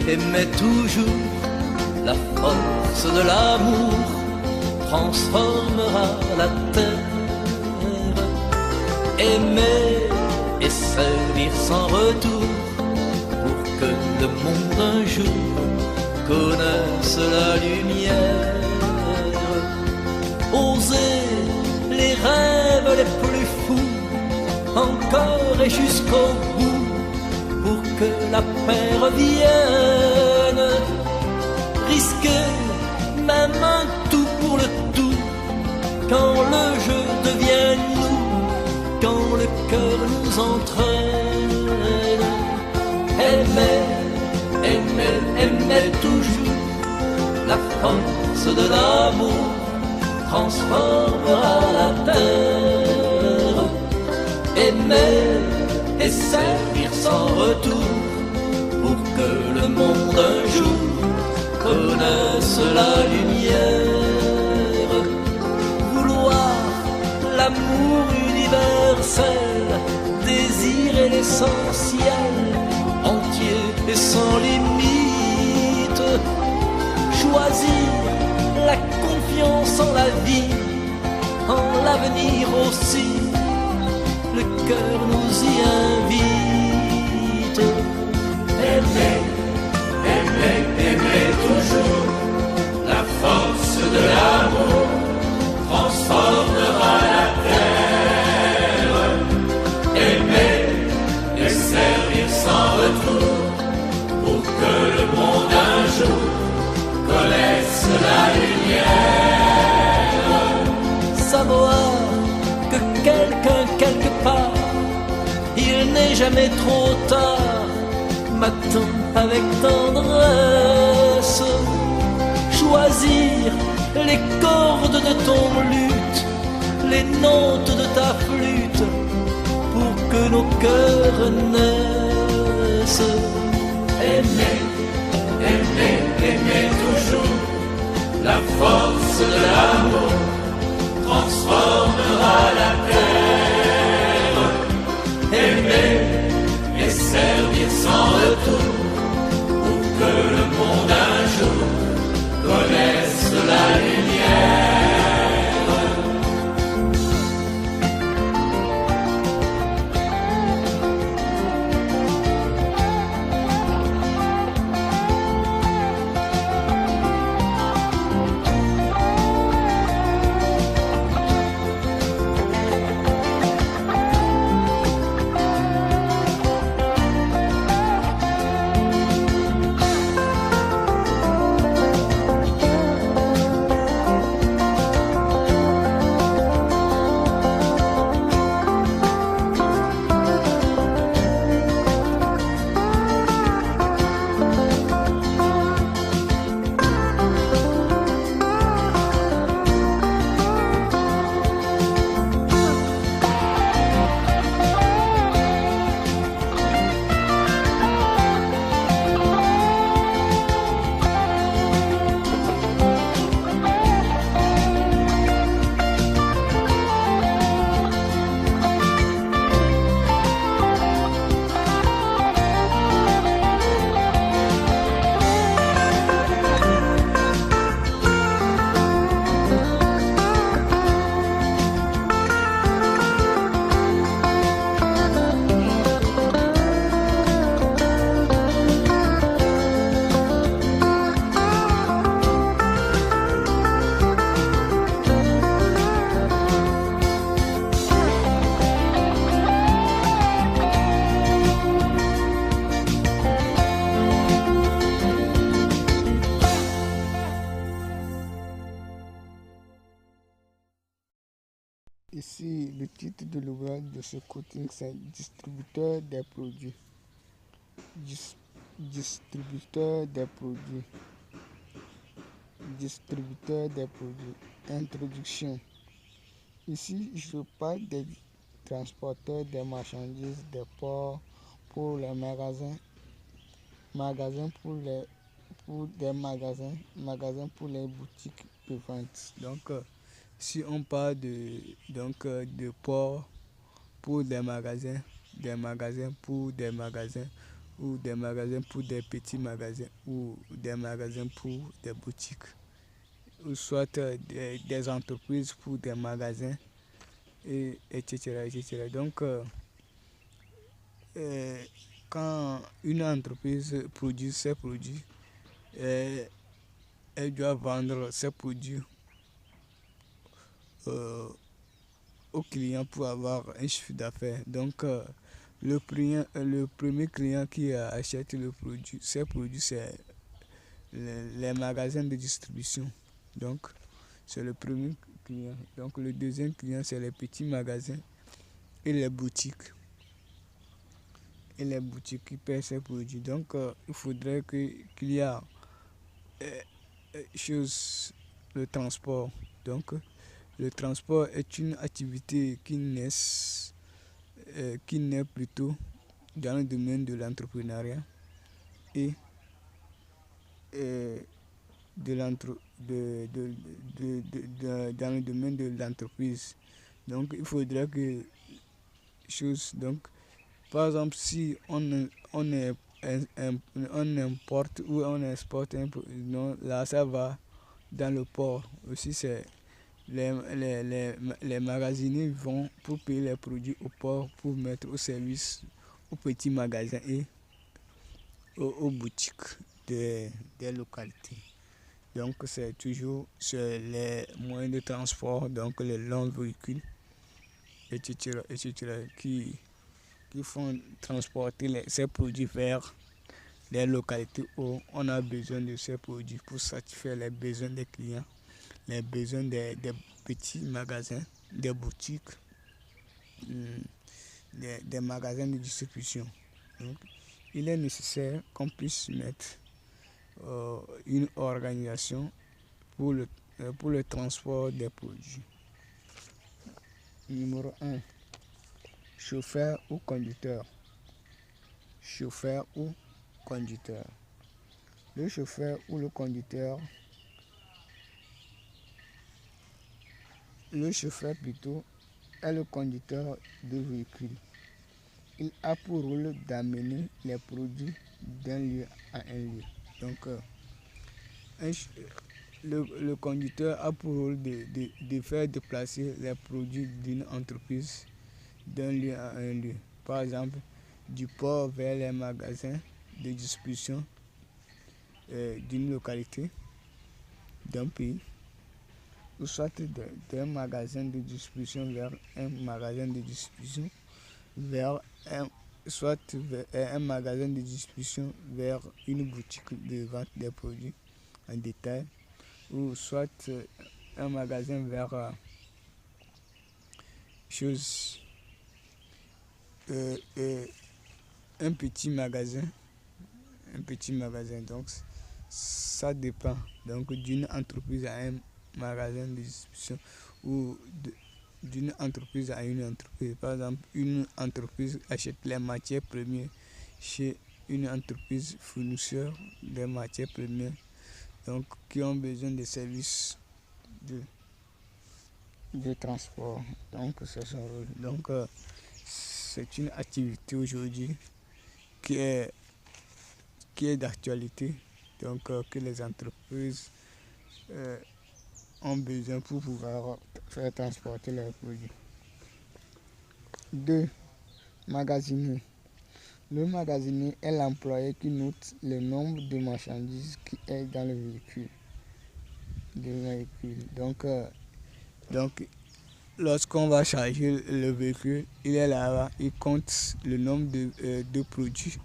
Aimez toujours, la force de l'amour transformera la terre. Aimer et servir sans retour pour que le monde un jour connaisse la lumière. Oser les rêves les plus fous, encore et jusqu'au bout, pour que la paix revienne. Risquer même un tout pour le tout, quand le jeu devient nous, quand le cœur nous entraîne. Aimer, aimer, aimer toujours, la force de l'amour transformera la terre. Aimer et servir sans retour pour que le monde un jour connaisse la lumière. Vouloir l'amour universel, désirer l'essentiel, entier et sans limite. Choisir la confiance en la vie, en l'avenir aussi, le cœur nous y invite. Aimer, aimer, aimer toujours, la force de l'amour transformera la terre. Aimer et servir sans retour pour que le monde un jour connaisse la lumière. Savoir que quelqu'un quelque part, il n'est jamais trop tard, m'attend avec tendresse. Choisir les cordes de ton luth, les notes de ta flûte, pour que nos cœurs naissent. Aimer, aimer, aimer toujours, la force de l'amour transformera la terre. Aimer et servir sans retour pour que le monde un jour connaisse la lumière. Ici, le titre de l'ouvrage de ce coaching, c'est distributeur des produits. Distributeur des produits. Distributeur des produits. Introduction. Ici, je parle des transporteurs des marchandises, des ports pour les magasins, pour des magasins pour les boutiques de vente. Donc, si on parle de ports pour des magasins pour des magasins, ou des magasins pour des petits magasins ou des magasins pour des boutiques, ou soit des entreprises pour des magasins, etc., etc. Donc, euh, quand une entreprise produit ses produits, euh, elle doit vendre ses produits euh, aux clients pour avoir un chiffre d'affaires. Donc, le premier client qui achète le produit, ces produits, c'est les magasins de distribution. Donc, c'est le premier client. Donc, le deuxième client, c'est les petits magasins et les boutiques. Et les boutiques qui paient ces produits. Donc, il faudrait qu'il y a euh, le transport. Donc, le transport est une activité qui naît plutôt dans le domaine de l'entrepreneuriat et, euh, dans le domaine de l'entreprise. Donc, il faudrait que donc, par exemple, si on importe ou on exporte non, là, ça va dans le port. Aussi, c'est les magasiniers vont pour payer les produits au port pour mettre au service aux petits magasins et aux boutiques des localités. Donc, c'est toujours sur les moyens de transport, donc les longs véhicules, etc., etc., qui font transporter ces produits vers les localités où on a besoin de ces produits pour satisfaire les besoins des clients, les besoins des petits magasins, des boutiques, des magasins de distribution. Donc, il est nécessaire qu'on puisse mettre une organisation pour le transport des produits. Numéro 1. Chauffeur ou conducteur. Chauffeur ou conducteur. Le chauffeur ou le conducteur, le chauffeur plutôt, est le conducteur de véhicule. Il a pour rôle d'amener les produits d'un lieu à un lieu. Donc, le conducteur a pour rôle de faire déplacer les produits d'une entreprise d'un lieu à un lieu. Par exemple, du port vers les magasins de distribution d'une localité, d'un pays, ou soit d'un magasin de distribution vers un magasin de distribution, soit un magasin de distribution vers une boutique de vente des produits en détail, ou soit un magasin vers un petit magasin. Donc, ça dépend donc d'une entreprise à un magasin de distribution ou d'une entreprise à une entreprise. Par exemple, une entreprise achète les matières premières chez une entreprise fournisseur des matières premières, donc qui ont besoin de services de transport. Donc, c'est son rôle. Donc, c'est une activité aujourd'hui qui est d'actualité, donc que les entreprises ont besoin pour pouvoir faire transporter leurs produits. 2. Magasinier. Le magasinier est l'employé qui note le nombre de marchandises qui est dans le véhicule. Donc, lorsqu'on va charger le véhicule, il est là-bas, il compte le nombre de produits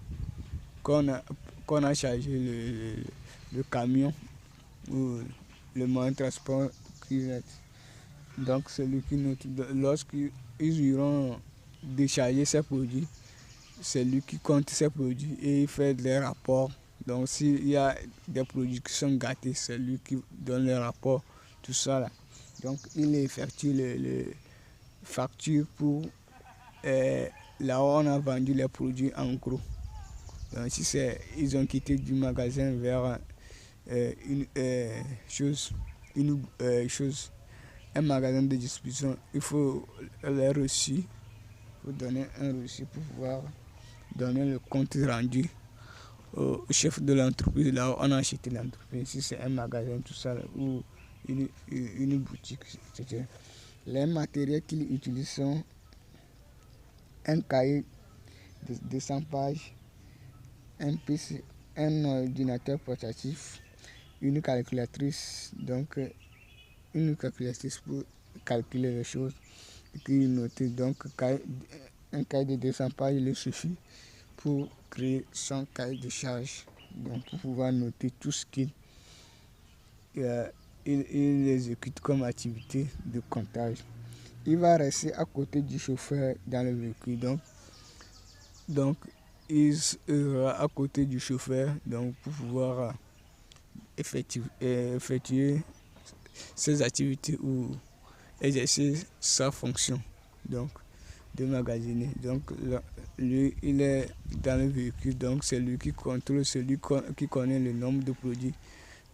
qu'on a chargé le camion ou le moyen de transport qui est. Donc, celui qui note, lorsqu'ils iront décharger ces produits, c'est lui qui compte ces produits et il fait des rapports. Donc, s'il y a des produits qui sont gâtés, c'est lui qui donne les rapports, tout ça là. Donc, il effectue les factures pour là où on a vendu les produits en gros. Donc, si ils ont quitté du magasin vers un magasin de distribution, il faut les reçus, il faut donner un reçu pour pouvoir donner le compte rendu au chef de l'entreprise, là où on a acheté l'entreprise, si c'est un magasin, tout ça, ou une boutique, etc. Les matériels qu'ils utilisent sont un cahier de 200 pages, un PC, un ordinateur portatif, une calculatrice, donc une calculatrice pour calculer les choses, et puis noter. Donc un cahier de 200 pages il suffit pour créer son cahier de charge, donc pour pouvoir noter tout ce qu'il exécute comme activité de comptage. Il va rester à côté du chauffeur dans le véhicule, donc il sera à côté du chauffeur donc pour pouvoir effectuer ses activités ou exercer sa fonction donc de magasiner. Donc lui il est dans le véhicule, donc c'est lui qui contrôle, celui qui connaît le nombre de produits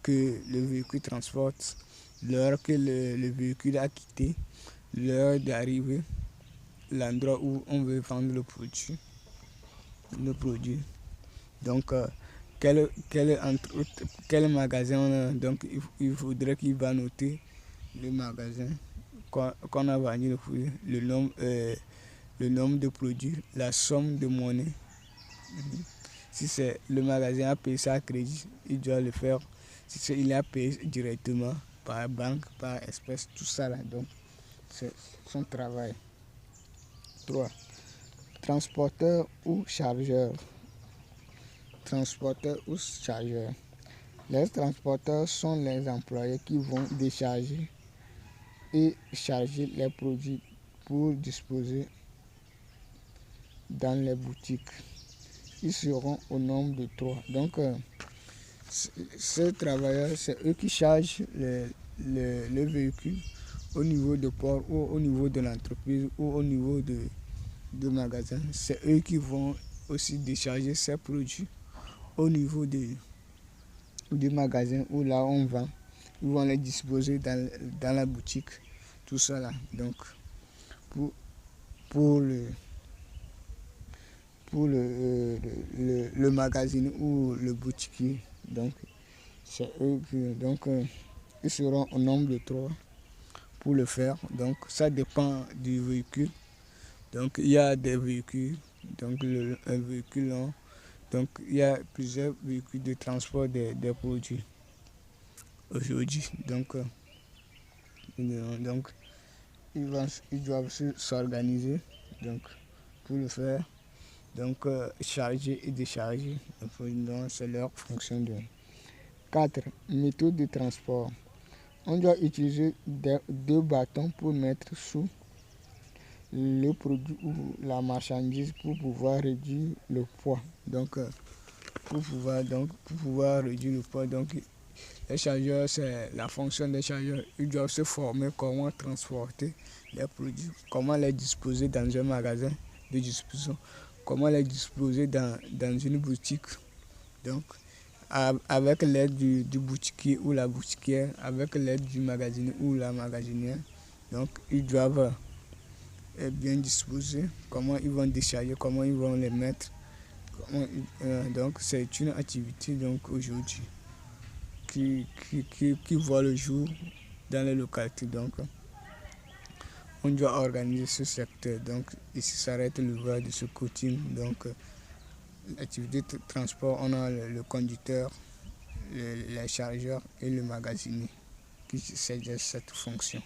que le véhicule transporte, l'heure que le véhicule a quitté, l'heure d'arrivée, l'endroit où on veut vendre le produit. Donc quel magasin on a, donc il faudrait qu'il va noter le magasin qu'on a vendu, le nombre de produits, la somme de monnaie. Si c'est le magasin a payé ça à crédit, il doit le faire. Si il a payé directement par banque, par espèce, tout ça là. Donc c'est son travail. 3. Transporteur ou chargeur. Transporteur ou chargeur. Les transporteurs sont les employés qui vont décharger et charger les produits pour disposer dans les boutiques. Ils seront au nombre de 3. Donc ces travailleurs, c'est eux qui chargent le véhicule au niveau de port ou au niveau de l'entreprise ou au niveau de magasin. C'est eux qui vont aussi décharger ces produits au niveau du magasin où là on vend. Ils vont les disposer dans la boutique, tout ça là. Donc pour le magasin ou le boutiquier, donc c'est eux qui ils seront au nombre de 3 pour le faire. Donc ça dépend du véhicule. Donc il y a des véhicules, donc un véhicule long. Donc il y a plusieurs véhicules de transport des produits aujourd'hui. Donc ils doivent s'organiser donc pour le faire. Donc charger et décharger. Donc c'est leur fonction de. 4. Méthode de transport. On doit utiliser 2 bâtons pour mettre sous le produit ou la marchandise pour pouvoir réduire le poids. Donc pour pouvoir réduire le poids, donc les chargeurs, c'est la fonction des chargeurs. Ils doivent se former comment transporter les produits, comment les disposer dans un magasin de disposition, comment les disposer dans une boutique. Donc avec l'aide du boutiquier ou la boutiquière, avec l'aide du magasinier ou la magasinière. Donc ils doivent être bien disposés, comment ils vont décharger, comment ils vont les mettre. Donc c'est une activité donc aujourd'hui qui voit le jour dans les localités. Donc on doit organiser ce secteur. Donc ici s'arrête l'ouvrage de ce coaching. Donc l'activité de transport, on a le conducteur, les chargeurs et le magasinier qui s'exercent cette fonction.